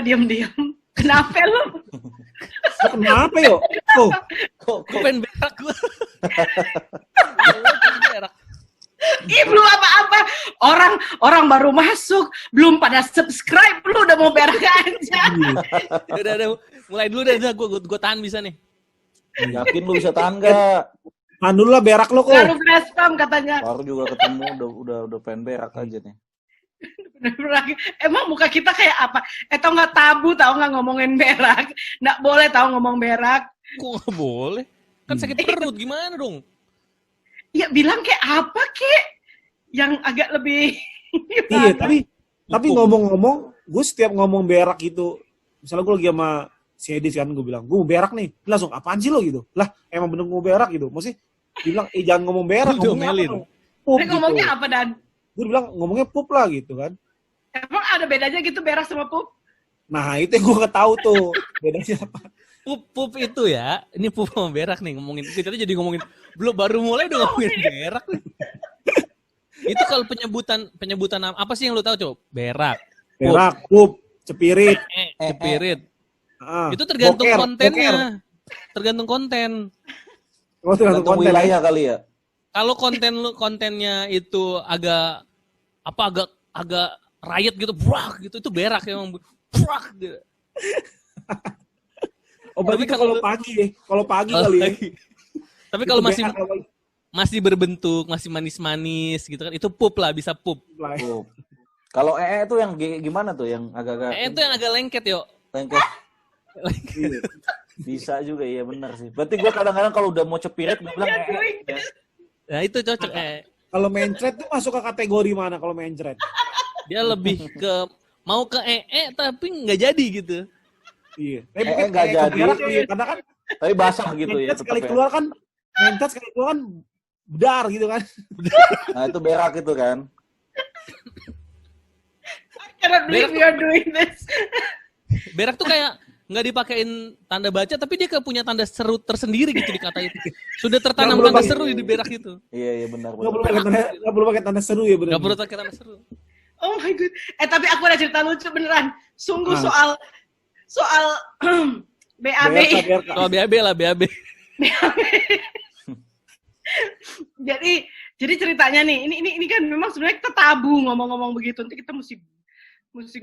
udah diam-diam. Kenapa lu? Kenapa yo? Kok pengen berak gue. Berak. Ih, belum apa-apa. Orang baru masuk, belum pada subscribe, lu udah mau berak aja. Udah, mulai dulu deh, gue tahan bisa nih. Yakin lu bisa tahan gak? Tahan dulu lah berak lo kok. Baru flashbang katanya. Baru juga ketemu, udah pengen berak aja nih. Bener-bener. Emang muka kita kayak apa? Tau nggak tabu, tau nggak ngomongin berak? Nggak boleh tau ngomong berak. Kok nggak boleh? Kan sakit perut, gimana dong? Ya bilang kayak apa kek? Yang agak lebih... Iya, tapi ngomong-ngomong, gue setiap ngomong berak itu, misalnya gue lagi sama si Edis kan, gue bilang, gue mau berak nih. Dia langsung, apaan sih lo gitu? Lah, emang bener mau berak gitu. Maksudnya, dia bilang, jangan ngomong berak, ngomongnya apa? Pup, gitu. Ngomongnya apa, Dan? Gue bilang, ngomongnya pup lah gitu kan. Emang ada bedanya gitu berak sama pup? Nah, itu yang gue gak tahu tuh, bedanya apa. Pup itu ya, ini pup sama berak nih ngomongin. Kita jadi ngomongin, belum baru mulai udah ngomongin berak nih. Itu kalau penyebutan apa sih yang lu tahu, Cok? Berak, pup, cepirit. Cepirit. Itu tergantung boker, kontennya. boker. Tergantung konten. Oh, tergantung konten wilayah kali ya. Kalau kontennya itu agak riot gitu, brak gitu, itu berak emang. Brak gitu. Oh, berarti kalau pagi kali ya. Tapi kalau masih berbentuk, masih manis-manis gitu kan, itu pup lah, bisa pup. Kalau itu yang gimana tuh, yang agak-agak? Itu yang agak lengket, yo. Lengket. Bisa juga, iya benar sih. Berarti gue kadang-kadang kalau udah mau cepirit, gue bilang ya. Nah itu cocok. Kalau mencret tuh masuk ke kategori mana kalau mencret? Dia lebih ke mau ke tapi nggak jadi gitu. Iya. Tapi nggak jadi. Karena kan tapi basah gitu ya. Sekali keluar kan, mencret sekali keluar kan bedar gitu kan. Nah itu berak itu kan. Karena believe you're doing this. Berak tuh kayak nggak dipakein tanda baca, tapi dia punya tanda seru tersendiri gitu di kata itu. Sudah tertanam tanda seru di berak itu. Iya benar. Nggak perlu pakai tanda seru ya benar. Nggak perlu pakai tanda seru. Oh my god. Tapi aku ada cerita lucu beneran. Sungguh soal BAB. Soal BAB lah, BAB. Jadi ceritanya nih, ini kan memang sebenarnya kita tabu ngomong-ngomong begitu. Nanti kita mesti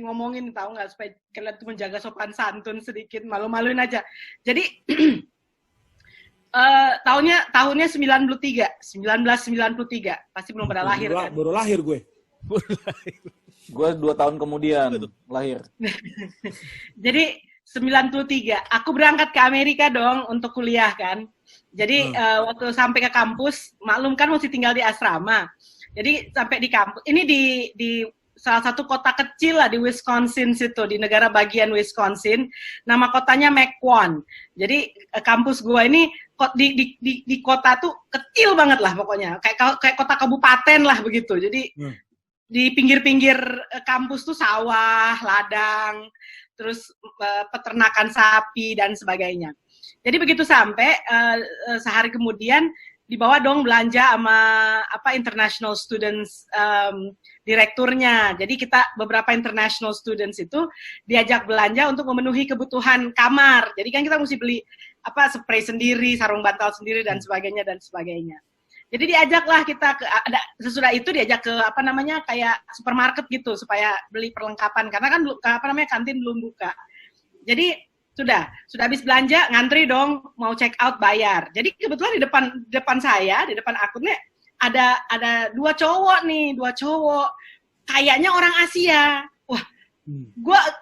ngomongin, tahu nggak, supaya kalian tuh menjaga sopan santun sedikit, malu-maluin aja. Jadi tahunnya 1993, pasti belum pada lahir kan? Baru lahir gue. Gue 2 tahun kemudian lahir. Jadi 93, aku berangkat ke Amerika dong untuk kuliah kan. Jadi waktu sampai ke kampus, maklum kan mesti tinggal di asrama. Jadi sampai di kampus, ini di salah satu kota kecil lah di Wisconsin situ, di negara bagian Wisconsin. Nama kotanya McQuon. Jadi kampus gua ini di kota tuh kecil banget lah pokoknya. Kayak kota kabupaten lah begitu. Jadi di pinggir-pinggir kampus tuh sawah, ladang, terus peternakan sapi dan sebagainya. Jadi begitu sampai sehari kemudian dibawa dong belanja sama international students direkturnya. Jadi kita beberapa international students itu diajak belanja untuk memenuhi kebutuhan kamar. Jadi kan kita mesti beli spray sendiri, sarung bantal sendiri dan sebagainya dan sebagainya. Jadi diajaklah kita sesudah itu diajak ke kayak supermarket gitu supaya beli perlengkapan karena kan kantin belum buka. Jadi sudah habis belanja, ngantri dong, mau check out, bayar. Jadi kebetulan di depan saya, di depan akunnya ada 2 cowok nih, kayaknya orang Asia. Wah,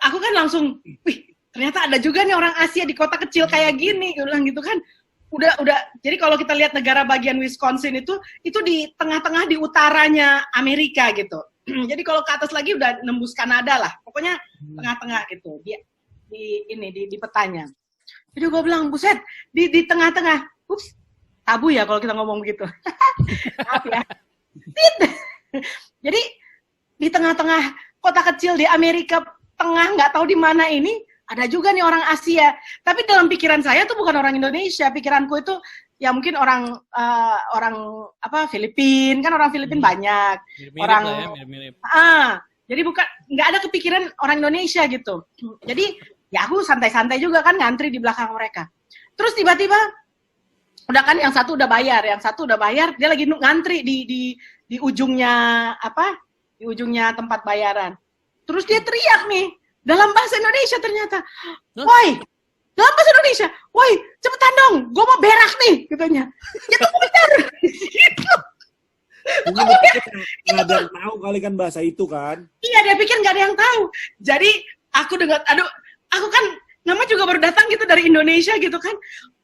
aku kan langsung, wih, ternyata ada juga nih orang Asia di kota kecil kayak gini, bilang gitu kan. Udah. Jadi kalau kita lihat negara bagian Wisconsin itu di tengah-tengah di utaranya Amerika gitu. Jadi kalau ke atas lagi udah nembus Kanada lah. Pokoknya tengah-tengah gitu. Di petanya. Jadi gue bilang, buset, di tengah-tengah. Ups, tabu ya kalau kita ngomong begitu. Maaf ya. Jadi di tengah-tengah kota kecil di Amerika Tengah, nggak tahu di mana ini, ada juga nih orang Asia. Tapi dalam pikiran saya tuh bukan orang Indonesia. Pikiranku itu ya mungkin orang Filipina, kan orang Filipina banyak. Mirip-mirip. Jadi nggak ada kepikiran orang Indonesia gitu. Jadi ya aku santai-santai juga kan ngantri di belakang mereka. Terus tiba-tiba udah kan yang satu udah bayar, dia lagi ngantri di ujungnya di ujungnya tempat bayaran. Terus dia teriak nih dalam bahasa Indonesia ternyata, woi, dalam bahasa Indonesia, woi, cepetan dong, gue mau berak nih, katanya. Ya tunggu bentar. Gitu. Mungkin dia pikir nggak ada yang tahu kali kan bahasa itu kan. Iya, dia pikir nggak ada yang tahu. Jadi aku dengar, aku kan namanya juga baru datang gitu dari Indonesia gitu kan,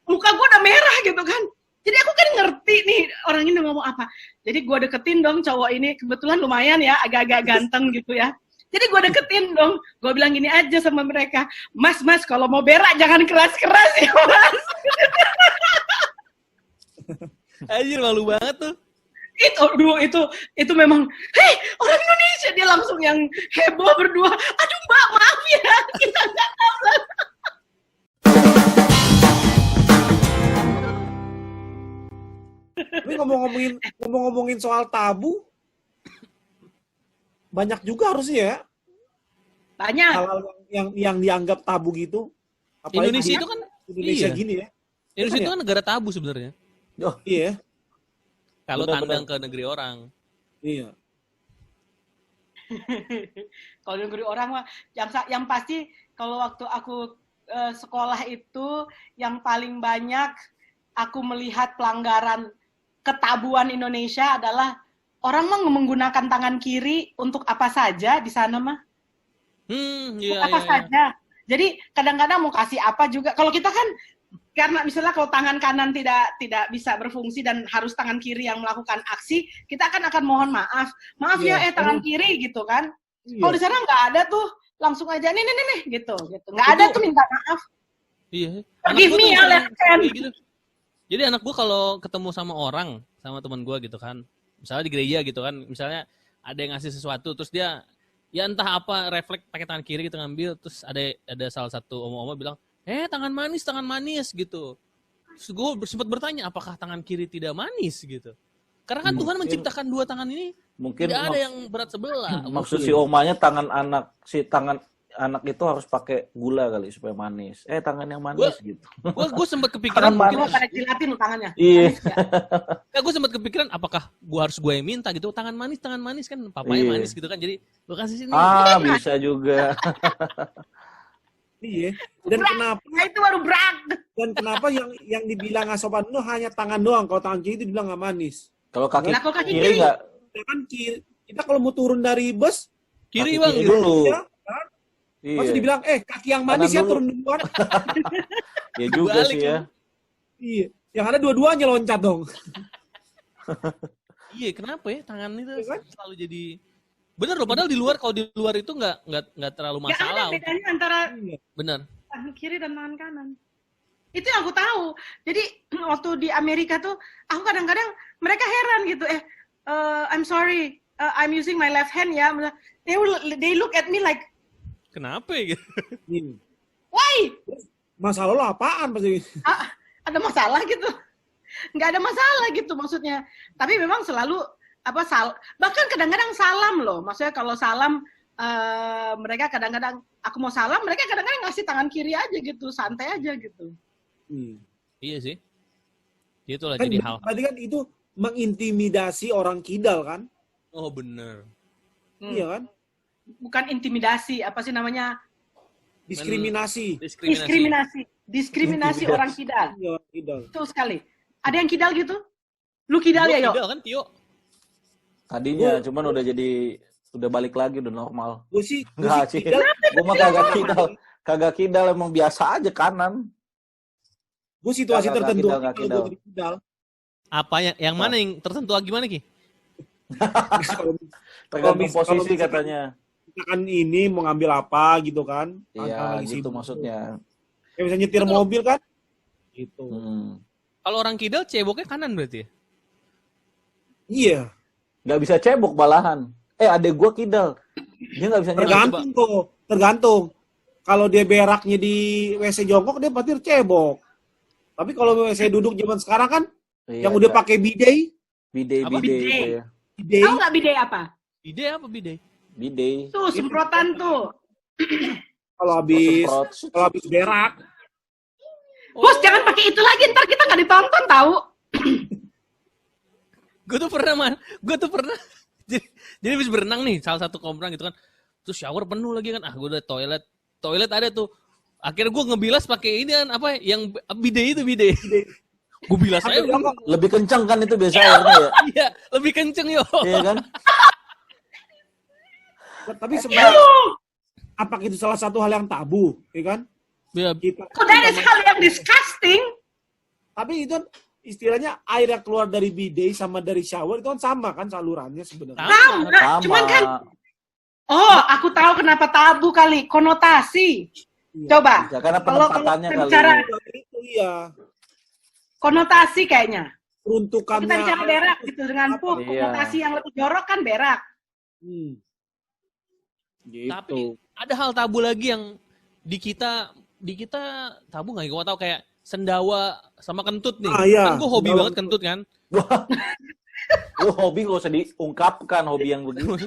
muka gue udah merah gitu kan. Jadi aku kan ngerti nih orang ini ngomong apa. Jadi gue deketin dong cowok ini, kebetulan lumayan ya, agak-agak ganteng gitu ya. Jadi gue deketin dong, gue bilang gini aja sama mereka, mas kalau mau berak jangan keras-keras ya mas. Anjir, malu banget tuh. Itu memang, hei orang Indonesia, dia langsung yang heboh berdua. Aduh mbak, maaf ya, kita nggak tahu lah. Tapi ngomongin soal tabu, banyak juga harusnya ya. Banyak. Hal-hal yang dianggap tabu gitu. Apalagi Indonesia itu kan Indonesia iya. gini ya. Indonesia Kan itu kan negara tabu sebenarnya. Oh, Iya. Kalau Benar, tandang ke negeri orang. Iya. Kalau negeri orang mah, yang pasti kalau waktu aku sekolah itu yang paling banyak aku melihat pelanggaran ketabuan Indonesia adalah orang mah menggunakan tangan kiri untuk apa saja di sana mah. Iya, Apa iya. saja. Jadi kadang-kadang mau kasih apa juga. Kalau kita kan karena misalnya kalau tangan kanan tidak bisa berfungsi dan harus tangan kiri yang melakukan aksi, kita akan mohon maaf. Maaf Iya. ya tangan kiri gitu kan. Iya. Kalau di sana nggak ada tuh, langsung aja nih gitu. Nggak ada tuh minta maaf. Iya. Forgive me ya, left hand. Gitu. Jadi anak gua kalau ketemu sama orang, sama teman gua gitu kan, misalnya di gereja gitu kan, misalnya ada yang ngasih sesuatu, terus dia ya entah apa refleks pakai tangan kiri gitu ngambil, terus ada salah satu om-om bilang, tangan manis gitu. Terus gue sempat bertanya, apakah tangan kiri tidak manis gitu? Karena kan Tuhan menciptakan dua tangan ini, mungkin tidak ada yang berat sebelah. maksud si omanya tangan anak itu harus pakai gula kali supaya manis. Tangan yang manis gitu. Gue sempat kepikiran Tangan mungkin, Pada jilatin lu tangannya. Iya. gue sempat kepikiran apakah gue yang minta gitu, tangan manis kan, papanya Iya. manis gitu kan, jadi gue kasih sini. Bisa juga. Iya. Dan kenapa Nah, itu baru berat. yang dibilang nggak sopan itu hanya tangan doang. Kalau tangan kiri itu dibilang nggak manis. Kalau kaki Lah, kalau kaki kiri kiri. nggak Kan kita kalau mau turun dari bus, Kiri kaki bang, kiri gitu. dulu. ya, kan? Iya. Masih dibilang, kaki yang manis Kanan ya dulu. turun duluan. Ya juga Balik sih kan. ya. Iya. Yang ada dua-duanya loncat dong. Iya, kenapa ya tangan itu Iya kan? selalu jadi bener loh, padahal di luar, kalau di luar itu nggak terlalu Nggak ada masalah. bedanya antara Iya. Bener. tangan kiri dan tangan kanan. Itu yang aku tahu. Jadi waktu di Amerika tuh, aku kadang-kadang mereka heran gitu. I'm sorry, I'm using my left hand ya. They look at me like, Kenapa ya? Ini. why? Masalah lo apaan pasti? Ada masalah gitu? Nggak ada masalah gitu maksudnya. Tapi memang selalu bahkan kadang-kadang salam loh. Maksudnya kalau salam mereka kadang-kadang aku mau salam, mereka kadang-kadang ngasih tangan kiri aja gitu, santai aja gitu. Iya sih. Itulah Kan jadi hal. berarti kan itu mengintimidasi orang kidal kan? Oh bener. Iya kan? Bukan intimidasi, apa sih namanya? Diskriminasi. Diskriminasi orang kidal. Iya, orang kidal. Betul sekali. Ada yang kidal gitu? Lu kidal ya, Yo? Kidal kan, Tio? Tadinya cuman udah balik lagi udah normal. Gue sih Enggak sih. kidal. Gue mah kagak kidal emang biasa aja kanan. Gue situasi Kagak tertentu kidal, aja nggak kalau kidal. gue jadi kidal. Apa yang mana yang tertentu gimana Ki? Tergantung Kalau posisi misalkan- katanya. Misalkan ini mau ngambil apa gitu kan? Iya, Lagi gitu sibuk. maksudnya. Kayak bisa nyetir mobil kan? Gitu. Kalau orang kidal ceboknya kanan berarti ya? Iya. Nggak bisa cebok malahan. Adek gua kidal. Dia nggak bisa nyebok. Tergantung tuh. Tergantung. Kalau dia beraknya di WC jongkok, dia pasti cebok. Tapi kalau WC duduk zaman sekarang kan, Iya, yang udah nggak. pakai bidet, Bide Apa? itu ya. bidet, Tahu nggak bidet apa? Bide apa bide? Bidet. Tuh semprotan tuh. Kalau habis Semprot. berak. Bos jangan pakai itu lagi, ntar kita nggak ditonton tahu. Gue tuh pernah jadi habis berenang nih salah satu kolam renang gitu kan, terus shower penuh lagi kan, gue udah toilet ada tuh, akhirnya gue ngebilas pakai ini kan apa yang bidet. Gue bilas aja. Lebih kencang kan itu biasa airnya ya. Iya, lebih kenceng yo. Iya kan? Tapi sebenarnya apakah itu salah satu hal yang tabu, ya kan? Ya, Kita, That is hal yang disgusting. tapi itu kan istilahnya air yang keluar dari bidet sama dari shower itu kan sama kan salurannya sebenarnya. Tahu, Sama. cuman kan. Oh, aku tahu kenapa tabu kali, konotasi. Iya. Coba. Ya, karena Kalau penempatannya kali. bicara Itu iya. konotasi kayaknya. Kalau Peruntukannya. kita bicara berak gitu dengan pup, Iya. konotasi yang lebih jorok kan berak. Gitu. tapi ada hal tabu lagi yang di kita tabu nggak? Gue tahu kayak sendawa sama kentut nih. Iya. Kan gue hobi Sendawa. banget kentut kan. Lu hobi gak usah diungkapkan hobi yang begitu.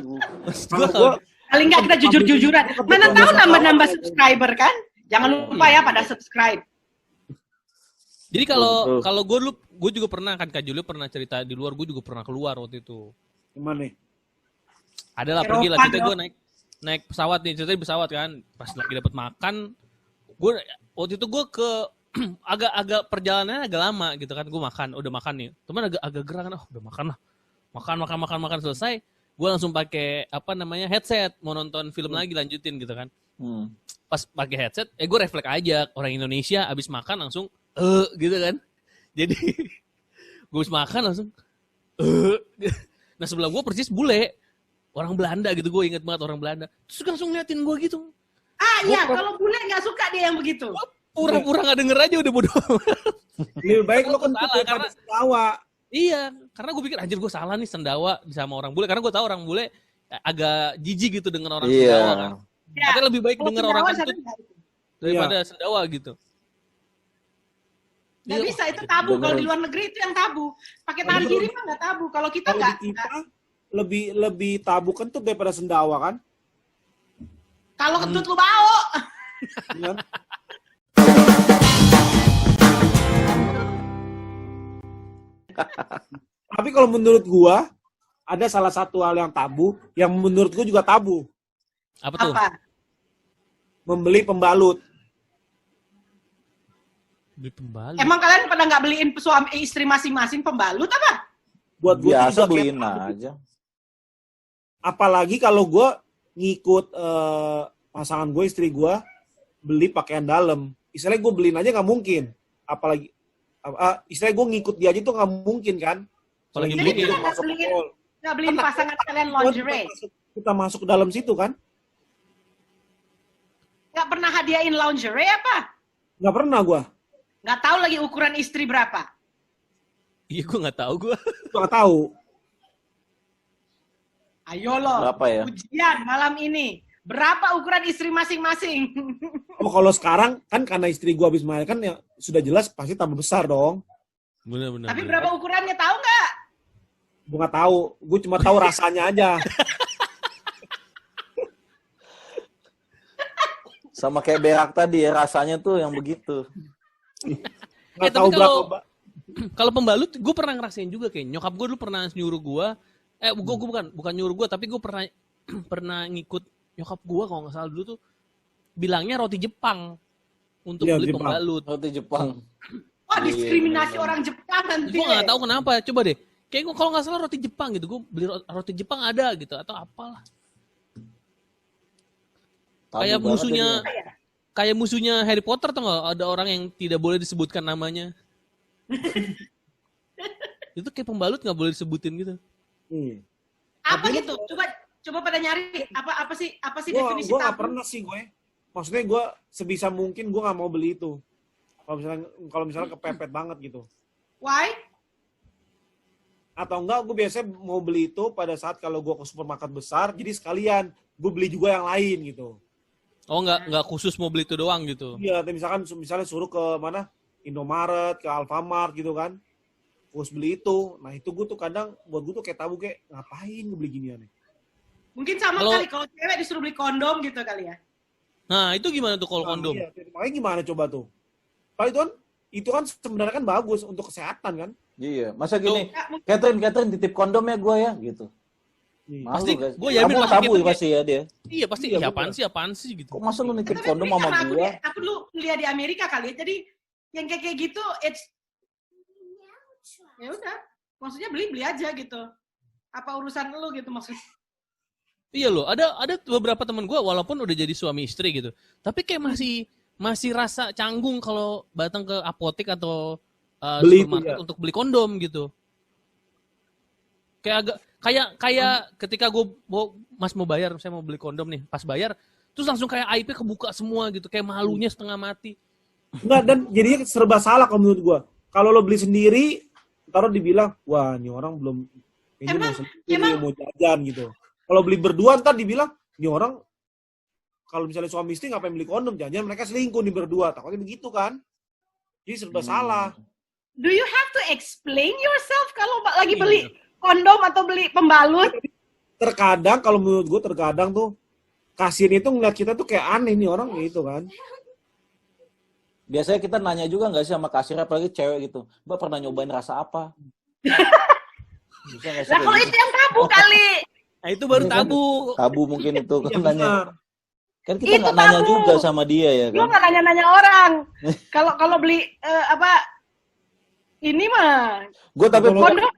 Maksud Kalau gue gua- Paling nggak kita jujur-jujuran. Mana tahu nambah-nambah subscriber kan? Jangan lupa ya pada subscribe. jadi Betul. kalau gue juga pernah kan, Kak Julio pernah cerita di luar, gue juga pernah keluar waktu itu. Gimana nih? Adalah Eropa pergi lah kita, dong. gue naik pesawat nih, ceritanya di pesawat kan, pas lagi dapat makan, gue waktu itu gue ke agak perjalanannya agak lama gitu kan, gue udah makan nih, teman agak gerah kan, udah makan selesai, gue langsung pakai headset, mau nonton film lagi lanjutin gitu kan, pas pakai headset, gue refleks aja orang Indonesia abis makan langsung gitu kan, jadi gue abis makan langsung nah sebelah gue persis bule. Orang Belanda gitu, gue inget banget orang Belanda. Terus langsung ngeliatin gue gitu. Iya, kalau bule nggak suka dia yang begitu. Pura-pura gak denger aja udah bodoh. Lebih baik lo kan Salah, daripada sendawa. Iya, karena gue pikir anjir gue salah nih sendawa sama orang bule. Karena gue tahu orang bule agak jijik gitu dengan orang sendawa kan. Ya. Katanya lebih baik Kalau denger sendawa orang saya kentut nggak itu. daripada sendawa gitu. Nggak Iya. bisa, itu tabu. Kalau di luar negeri itu yang tabu. Pakai tangan kiri mah nggak tabu. Kalau kita Kalau nggak. di kita lebih tabu kan tuh daripada sendawa kan? Kalau kentut lu bau. Iya kan? Tapi kalau menurut gua ada salah satu hal yang tabu yang menurut gua juga tabu, Apa tuh? Apa? membeli pembalut. Beli pembalut. Emang kalian pada nggak beliin suami istri masing-masing pembalut apa? Buat gua Biasa juga kayak beliin tabu. aja. Apalagi kalau gua ngikut pasangan gue, istri gua beli pakaian dalam. Istilahnya gue beliin aja nggak mungkin. Apalagi istilahnya gue ngikut dia aja tuh nggak mungkin kan. Apalagi Jadi beli kita ya. nggak beliin pasangan kalian lingerie. Kita masuk ke dalam situ kan. Nggak pernah hadiahin lingerie apa? Nggak pernah gua. Nggak tahu lagi ukuran istri berapa. Iya, gue nggak tahu gue. Gua nggak tahu. Ayo loh. Berapa ya? Ujian malam ini. Berapa ukuran istri masing-masing? Oh, kalau sekarang kan karena istri gua habis melahirkan ya sudah jelas pasti tambah besar dong. Bener. Tapi berapa ukurannya tahu nggak? Gua nggak tahu. Gua cuma tahu rasanya aja. Sama kayak berak tadi ya, rasanya tuh yang begitu. Nggak tapi tahu kalau- berapa. Kalau pembalut, gue pernah ngerasain juga kayak nyokap gue dulu pernah nyuruh gue. Gue bukan nyuruh gue, tapi gue pernah pernah ngikut nyokap gue kalau nggak salah dulu tuh bilangnya roti Jepang untuk Iya, beli Jepang. pembalut. Roti Jepang. Oh, diskriminasi orang Jepang nanti. Gue nggak tahu kenapa. Coba deh. Kayak gue kalau nggak salah roti Jepang gitu. Gue beli roti Jepang ada gitu atau apalah. Tabu Kayak banget musuhnya ini. kayak musuhnya Harry Potter tuh nggak, ada orang yang tidak boleh disebutkan namanya. Itu kayak pembalut nggak boleh disebutin gitu. Apa Tapi gitu? Coba pada nyari apa sih definisi Gue nggak tabu? pernah sih gue. Maksudnya gue sebisa mungkin gue nggak mau beli itu. Kalau misalnya kepepet banget gitu. Why? Atau enggak gue biasanya mau beli itu pada saat kalau gue ke supermarket besar, jadi sekalian gue beli juga yang lain gitu. Oh nggak khusus mau beli itu doang gitu. Iya, misalnya suruh ke mana, Indomaret, ke Alfamart gitu kan, terus beli itu. Nah itu gue tuh kadang buat gue tuh kayak tabu, kayak ngapain gue beli ginian nih. Mungkin sama Kalau- kali kalau cewek disuruh beli kondom gitu kali ya. Nah, itu gimana tuh kalau kondom? Iya, makanya gimana coba tuh? Pak itu kan sebenarnya kan bagus untuk kesehatan kan? Iya, masa gini, Ya, mungkin- Catherine titip kondom ya gue ya, gitu. Iya. Malu Pasti guys. gua yakin Kamu pasti tabu gitu, ya pasti ya dia. Iya pasti, Iya, iya bener. apaan sih gitu. Kok masa lu nitip Tapi kondom mungkin sama karena gua? aku dulu kuliah di Amerika kali ya. Jadi yang kayak gitu, ya udah. Maksudnya beli aja gitu. Apa urusan lu gitu maksudnya? Iya loh, ada beberapa teman gue walaupun udah jadi suami istri gitu, tapi kayak masih rasa canggung kalau datang ke apotek atau Beli itu, supermarket ya. untuk beli kondom gitu. Kayak ketika Mas mau bayar, saya mau beli kondom nih, pas bayar terus langsung kayak aibnya kebuka semua gitu, kayak malunya setengah mati. Enggak, dan jadinya serba salah kalau menurut gua. Kalau lo beli sendiri, taruh dibilang, wah ini orang belum ini mau sendiri, mau jajan gitu. Kalau beli berdua ntar dibilang, ini orang kalau misalnya suami istri ngapain beli kondom, jangan mereka selingkuh nih berdua. Takutnya begitu kan? Jadi serba salah. Do you have to explain yourself kalau lagi Iya. beli kondom atau beli pembalut? Terkadang kalau menurut gua terkadang tuh kasir itu ngeliat kita tuh kayak aneh nih orang gitu kan. Biasanya kita nanya juga nggak sih sama kasir, apalagi cewek gitu. Mbak pernah nyobain rasa apa? Bisa nggak sih Lah kayak kalau gitu? itu yang tabu kali. Nah itu baru Iya kan? tabu. Tabu mungkin itu kan Iya nanya. benar. Kan kita Itu nggak nanya tabu. juga sama dia ya Lu kan. nggak nanya-nanya orang. Kalau beli ini mah Gue tapi Kalau- kondom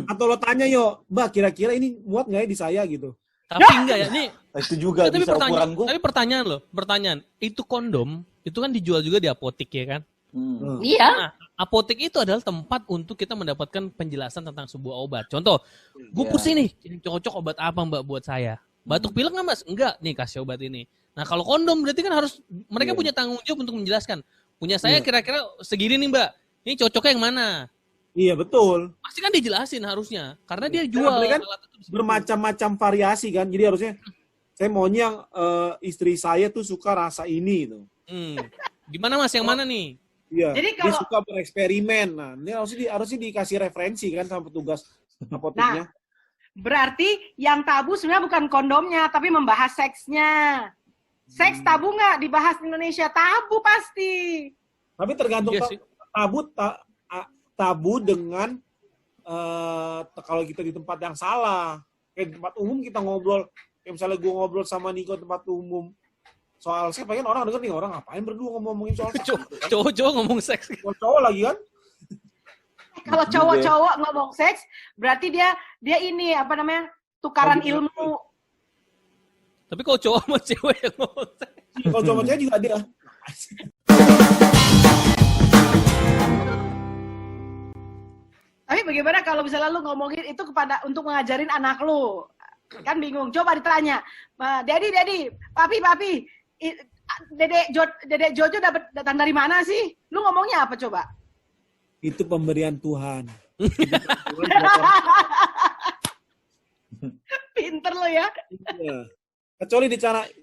Atau lo tanya yo, Mbak kira-kira ini muat nggak ya di saya gitu? Tapi enggak ya, nih itu juga tapi bisa ukuran gue. pertanyaan, itu kondom itu kan dijual juga di apotek ya kan? iya. Nah, apotek itu adalah tempat untuk kita mendapatkan penjelasan tentang sebuah obat. Contoh, gue Iya. pusing nih, ini cocok obat apa Mbak buat saya? Batuk pilek nggak Mas? Enggak, nih kasih obat ini. Nah kalau kondom berarti kan harus mereka Iya. punya tanggung jawab untuk menjelaskan. Punya saya Iya. kira-kira segini nih Mbak, ini cocoknya yang mana? Iya betul. Pasti kan dijelasin harusnya, karena dia Karena jual mereka kan alat itu di situ. bermacam-macam variasi kan. Jadi harusnya saya maunya yang istri saya tuh suka rasa ini gitu. Gimana Mas, yang mana nih? Iya. Jadi Dia kalau- suka bereksperimen. Nah, ini harusnya dikasih referensi kan sama petugas apoteknya. Berarti yang tabu sebenarnya bukan kondomnya, tapi membahas seksnya. Seks tabu nggak dibahas di Indonesia? Tabu pasti. Tapi tergantung Iya sih. tabu dengan kalau kita di tempat yang salah. Kayak di tempat umum kita ngobrol, kayak misalnya gue ngobrol sama Niko di tempat umum soal seks, pengen orang denger nih, orang ngapain berdua ngomongin soal seks. Cowok-cowok ngomong seks. Cowok lagi kan? Kalau cowok-cowok ngomong seks, berarti dia ini apa namanya? Tukaran Lagi- ilmu. Tapi kalau cowok sama cewek yang ngomong seks. Kalau cowok cewek juga ada. Tapi bagaimana kalau misalnya lu ngomongin itu untuk mengajarin anak lu? Kan bingung. Coba ditanya, Daddy, Papi, Dedek Jojo datang dari mana sih? Lu ngomongnya apa coba? Itu pemberian Tuhan. Pinter lo ya. Iya. Kecuali di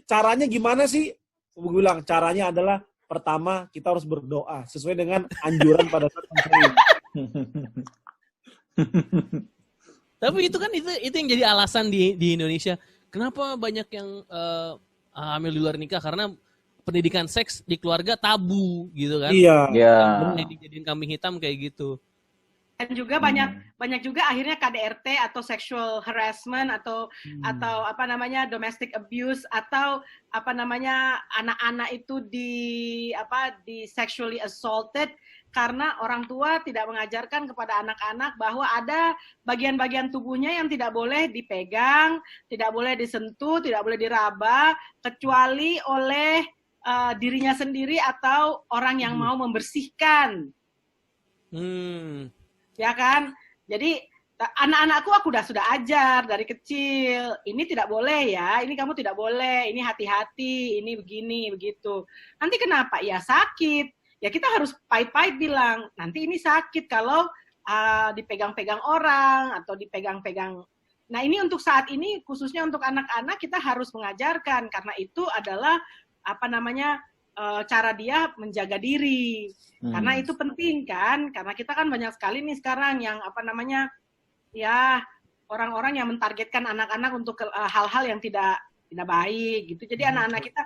caranya gimana sih? Gue bilang caranya adalah pertama kita harus berdoa sesuai dengan anjuran pada saat konseling. Tapi itu kan itu yang jadi alasan di Indonesia. Kenapa banyak yang hamil di luar nikah, karena pendidikan seks di keluarga tabu gitu kan. Iya. Ya. Dijadiin kambing hitam kayak gitu. Dan juga banyak juga akhirnya KDRT atau sexual harassment atau apa namanya domestic abuse atau apa namanya anak-anak itu di sexually assaulted karena orang tua tidak mengajarkan kepada anak-anak bahwa ada bagian-bagian tubuhnya yang tidak boleh dipegang, tidak boleh disentuh, tidak boleh diraba kecuali oleh dirinya sendiri atau orang yang mau membersihkan. Ya kan? Jadi anak-anakku aku sudah ajar dari kecil. Ini tidak boleh ya, ini kamu tidak boleh, ini hati-hati, ini begini, begitu. Nanti kenapa? Ya sakit. Ya kita harus pahit-pahit bilang, nanti ini sakit kalau dipegang-pegang orang atau dipegang-pegang. Nah ini untuk saat ini, khususnya untuk anak-anak kita harus mengajarkan, karena itu adalah apa namanya cara dia menjaga diri. Karena itu penting kan, karena kita kan banyak sekali nih sekarang yang apa namanya ya orang-orang yang mentargetkan anak-anak untuk hal-hal yang tidak baik gitu. Jadi anak-anak kita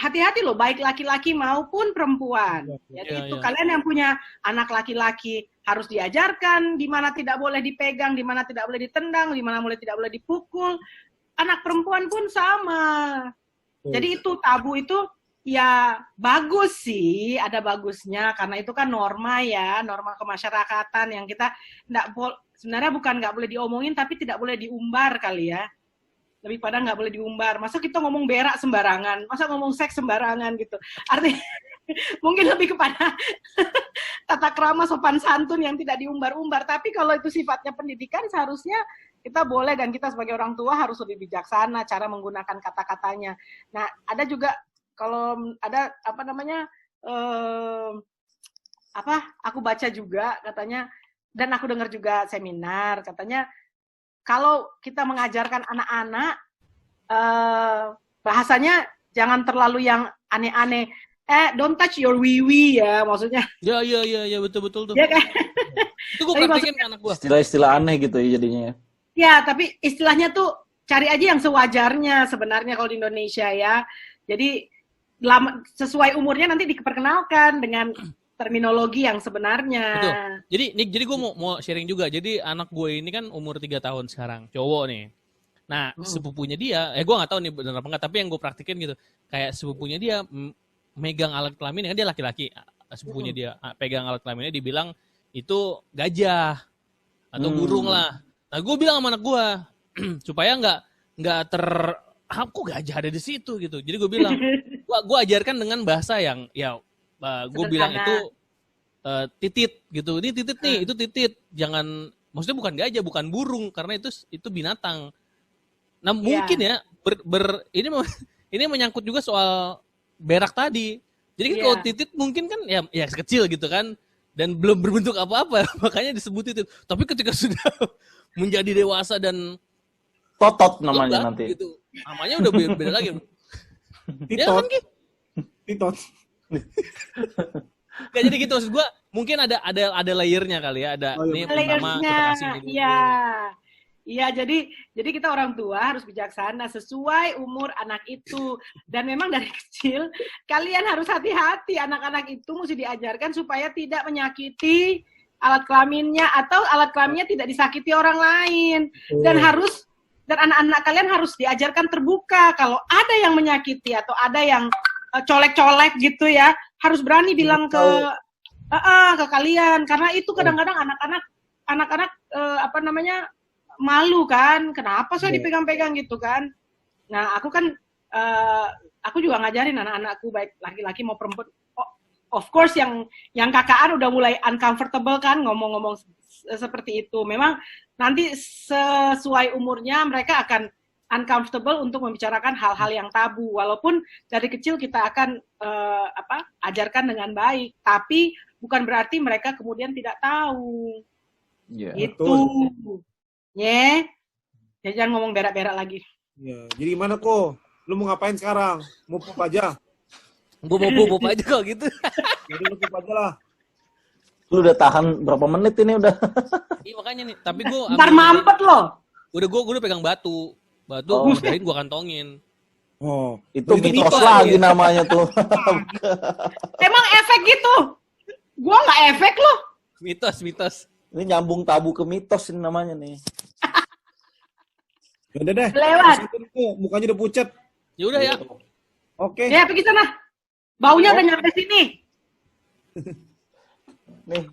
hati-hati loh, baik laki-laki maupun perempuan. Jadi itu kalian yang punya anak laki-laki harus diajarkan di mana tidak boleh dipegang, di mana tidak boleh ditendang, di mana tidak boleh dipukul. Anak perempuan pun sama. Jadi itu tabu itu ya bagus sih, ada bagusnya karena itu kan norma ya, norma kemasyarakatan yang kita sebenarnya bukan nggak boleh diomongin tapi tidak boleh diumbar kali ya. Lebih pada nggak boleh diumbar. Masa kita ngomong berak sembarangan, masa ngomong seks sembarangan gitu. Artinya mungkin lebih kepada tata krama sopan santun yang tidak diumbar-umbar. Tapi kalau itu sifatnya pendidikan, seharusnya kita boleh dan kita sebagai orang tua harus lebih bijaksana cara menggunakan kata-katanya. Nah, ada juga kalau ada aku baca juga katanya, dan aku dengar juga seminar katanya, kalau kita mengajarkan anak-anak, bahasanya jangan terlalu yang aneh-aneh. Don't touch your wiwi ya, maksudnya. Ya, betul tuh. Ya kan? Itu gue praktekin ke anak gue. Istilah-istilah aneh gitu ya jadinya. Ya, tapi istilahnya tuh cari aja yang sewajarnya sebenarnya kalau di Indonesia ya. Jadi sesuai umurnya nanti diperkenalkan dengan terminologi yang sebenarnya. Betul. Jadi gue mau sharing juga. Jadi anak gue ini kan umur 3 tahun sekarang, cowok nih. Nah, sepupunya dia, gue nggak tahu nih benar apa enggak, tapi yang gue praktikin gitu, kayak sepupunya dia megang alat kelamin, kan dia laki-laki, sepupunya dia pegang alat kelaminnya, dibilang itu gajah atau burung lah. Nah, gue bilang sama anak gue supaya nggak kok gajah ada di situ gitu. Jadi gue bilang, gue ajarkan dengan bahasa yang gue bilang itu titit gitu. Ini titit nih, itu titit. Jangan, maksudnya bukan gajah, bukan burung, karena itu binatang. Nah mungkin ya ini menyangkut juga soal berak tadi. Jadi kan kalau titit mungkin kan ya kecil gitu kan, dan belum berbentuk apa-apa, makanya disebut titit. Tapi ketika sudah menjadi dewasa dan totot namanya nanti. Gitu, namanya udah beda lagi. Titot. Ya kan, Ki? Titot. Gak jadi gitu, maksud gue mungkin ada layernya kali ya, ada ini pertama kita kasih ini dulu. Iya, jadi kita orang tua harus bijaksana sesuai umur anak itu. Dan memang dari kecil kalian harus hati-hati, anak-anak itu mesti diajarkan supaya tidak menyakiti alat kelaminnya atau alat kelaminnya tidak disakiti orang lain. Dan anak-anak kalian harus diajarkan terbuka. Kalau ada yang menyakiti atau ada yang colek-colek gitu ya, harus berani bilang ke kalian, karena itu kadang-kadang anak-anak malu kan, kenapa saya dipegang-pegang gitu kan. Nah, aku juga ngajarin anak-anakku baik laki-laki mau perempuan. Of course yang kakaan udah mulai uncomfortable kan ngomong-ngomong seperti itu. Memang nanti sesuai umurnya mereka akan uncomfortable untuk membicarakan hal-hal yang tabu. Walaupun dari kecil kita akan ajarkan dengan baik, tapi bukan berarti mereka kemudian tidak tahu. Gitu. Jadi jangan ngomong berak-berak lagi. Ya, jadi gimana kok? Lu mau ngapain sekarang? Mau pup aja? Gue mau pup aja kok gitu. Jadi lu pup aja lah. Lu udah tahan berapa menit ini udah? Iya makanya nih, tapi gue ntar mampet loh. Gue udah pegang batu, udahin gue kantongin. Oh, itu mitos lagi namanya tuh. Emang efek gitu? Gua nggak efek loh. Mitos. Ini nyambung tabu ke mitos ini namanya nih. Udah deh. Lewat. Mukanya udah pucat. Ya udah ya. Oke. Ya pergi sana. Baunya udah nyampe sini. Nih,